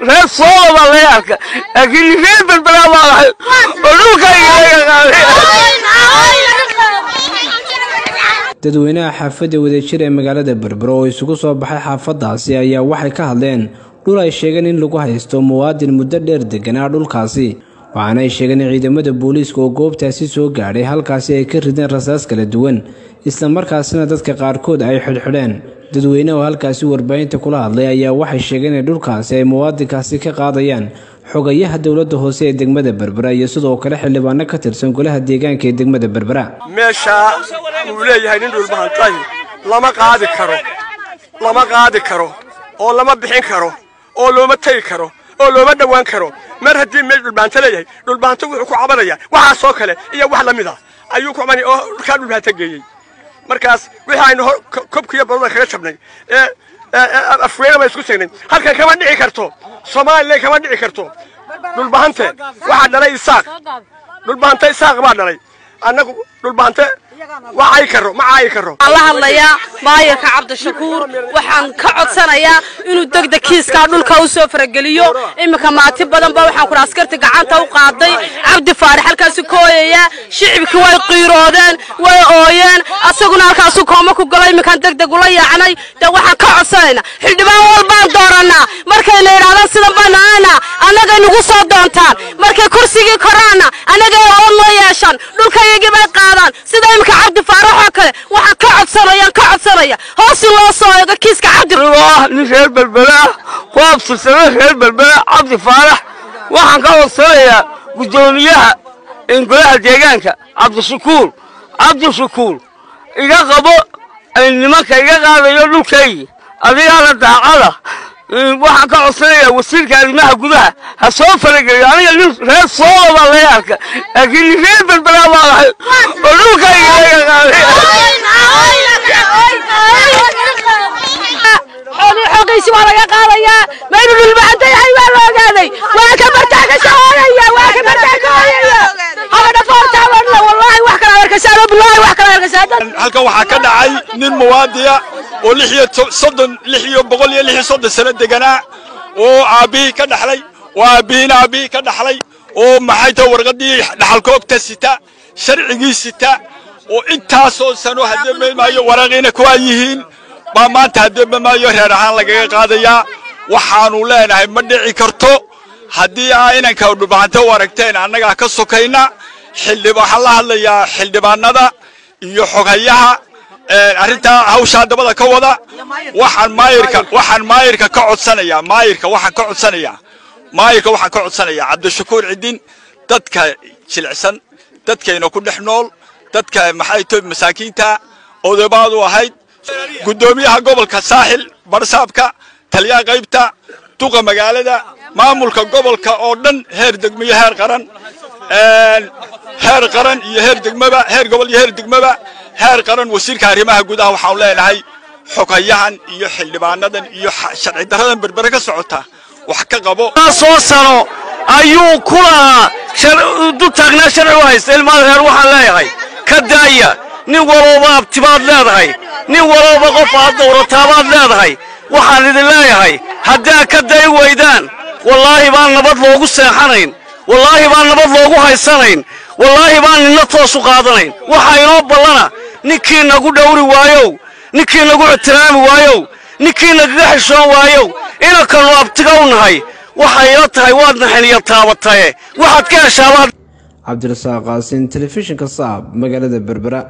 reer Soomaaliya leeyahay laakiin reer Berbera waa dhulka dadweynaha xaafadda wadajir ee magaalada Berbera oo isugu soo baxay xaafadaasi ayaa waxay ka hadleen dhul ay sheegeen in lagu haysto muwaadin muddo dheer deganaa dhulkaasi waxaana ay sheegeen ciidamada booliiska oo goobtaasi soo gaaray halkaasi ay ka rideen rasaas kala duwan isla markaasina dadka qaarkood ay xidhxidheen dadweynaha halkaasi warbaahinta kula hadlay ayaa waxay sheegeen in dhulkaasi ay muwaadinkaasi ka qaadayaan xogayaha dawladda hoose ee degmada Berbera iyo sidoo kale xildhibaano ka tirsan golaha deegaanka ee degmada Berbera meesha uu leeyahay nin dhulbaantay lama qaadi karo oo lama bixin karo oo looma tagi karo oo looma dhawaan karo mar haddii meel dhulbaanta leeyahay dhulbaanta wuxuu ku cabanaya waxa soo kale iyo wax la mid ah ayuu ku cabanay oo ka dhulbaanta geeyay markaas wixii aynu kobkiyo badada kaga jabnay afweena isku seegnay halkan kama dhici karto Soomaaliya kama dhici karto dhulbaanta waxa dhalay isaaq dhulbaanta isaaq baa dhalay annagu dhulbaanta waxay karo ma ay karo Allah hadlaya maayirka Cabdishakuur waxaan ka codsanayaa inuu degdeg kiiska dhulka u soo farageliyo imika maati badan ba waxaan ku askarta gacanta u qaaday Cabdi Faarax halkaas kooyaya shicibkii way qiiroodeen way ooyeen asaguna halkaas kooma ku galay imika degdeg ula yaacnay waxaan ka codsanaynaa xildhibaan walbaan dooranaa markay leeyahay sida banaana anaga nagu soo doontaan markay kursigii koraana anaga oo loo yeeshan dhulkayga bay qaadaan sida Cabdi Faarax kale waxa ka codsanaya hoos loo soo eego kiiska Cabdi reer Berbera qoobsada reer Berbera Cabdi Faarax waxaan ka codsanayaa gudoomiyaha golaha deegaanka Cabdishakuur iga qabo nimanka iga qaadayo dhulkayga adiga la daacada waxaan ka codsanayaa wasiirka arrimaha gudaha ha soo farageliyo aniga reer Soomaaliya leeyahay laakiin reer Berbera waa dhulka xoogaysi waa laga qaadayaa maynu dhulbaantay hay waa loo gaaday waa ka bartaaga shaqeeya hada dhafoorta wallahi wax kala arkasado billahi wax kala arkasado halka waxa ka dhacay nin muwaadiya oo 636 sano deganaa oo aabi ka dhaxlay ka dhaxlay oo maxay tahay warqadii dhaxalkoobta sita sharcigii sita oo intaasoo sano hadee maayo waraaqina ku yihiin ba maanta hadee maayo reer ahaan laga qaadayaa waxaanu leenahay ma dhici karto hadii inanka dhulbaanta waragteen annaga ka sokayna xildhibaan la hadlayaa xildhibaanada iyo xogayaha arinta hawsha dabada ka wada waxaan maayirka ka codsanayaa waxaan ka codsanayaa Cabdishakuur Cidin dadka jilicsan dadkeena ku dhex nool dadka maxay tahay masaakiinta odabaad u ahayd gudoomiyaha gobolka Saaxil barsaabka taliyaha qaybta duqa magaalada maamulka gobolka oo dhan heer degmiye heer qaran iyo heer degmaba heer gobol iyo heer degmaba heer qaran wasiirka arrimaha gudaha waxaan leenahay xogayahan iyo xildhibaanadan iyo sharci daradan Berbera ka socota wax ka qabo soo sano ayuu kula taagna sharci haysta ilmaha reer waxaan leeyahay ka daaya nin walba abtibaad leedahay nin walba qof aad dowratabaad leedahay waxaan idin leeyahay hadaa ka day weydaan wallahi baan nabad loogu seexanayn wallahi baan nabad loogu haysanayn wallahi baan nina toos u qaadanayn waxa inoo ballana ninkii nagu dhawri waayo ninkii nagu ixtiraami waayo ninkii naga xishoon waayo ina kala abtiga u nahay waxa ila tahay waad naxaniya taabatay waxaad ka heshaa Cabdirasaaq Qaasin telefishinka Saab magaalada Berbera.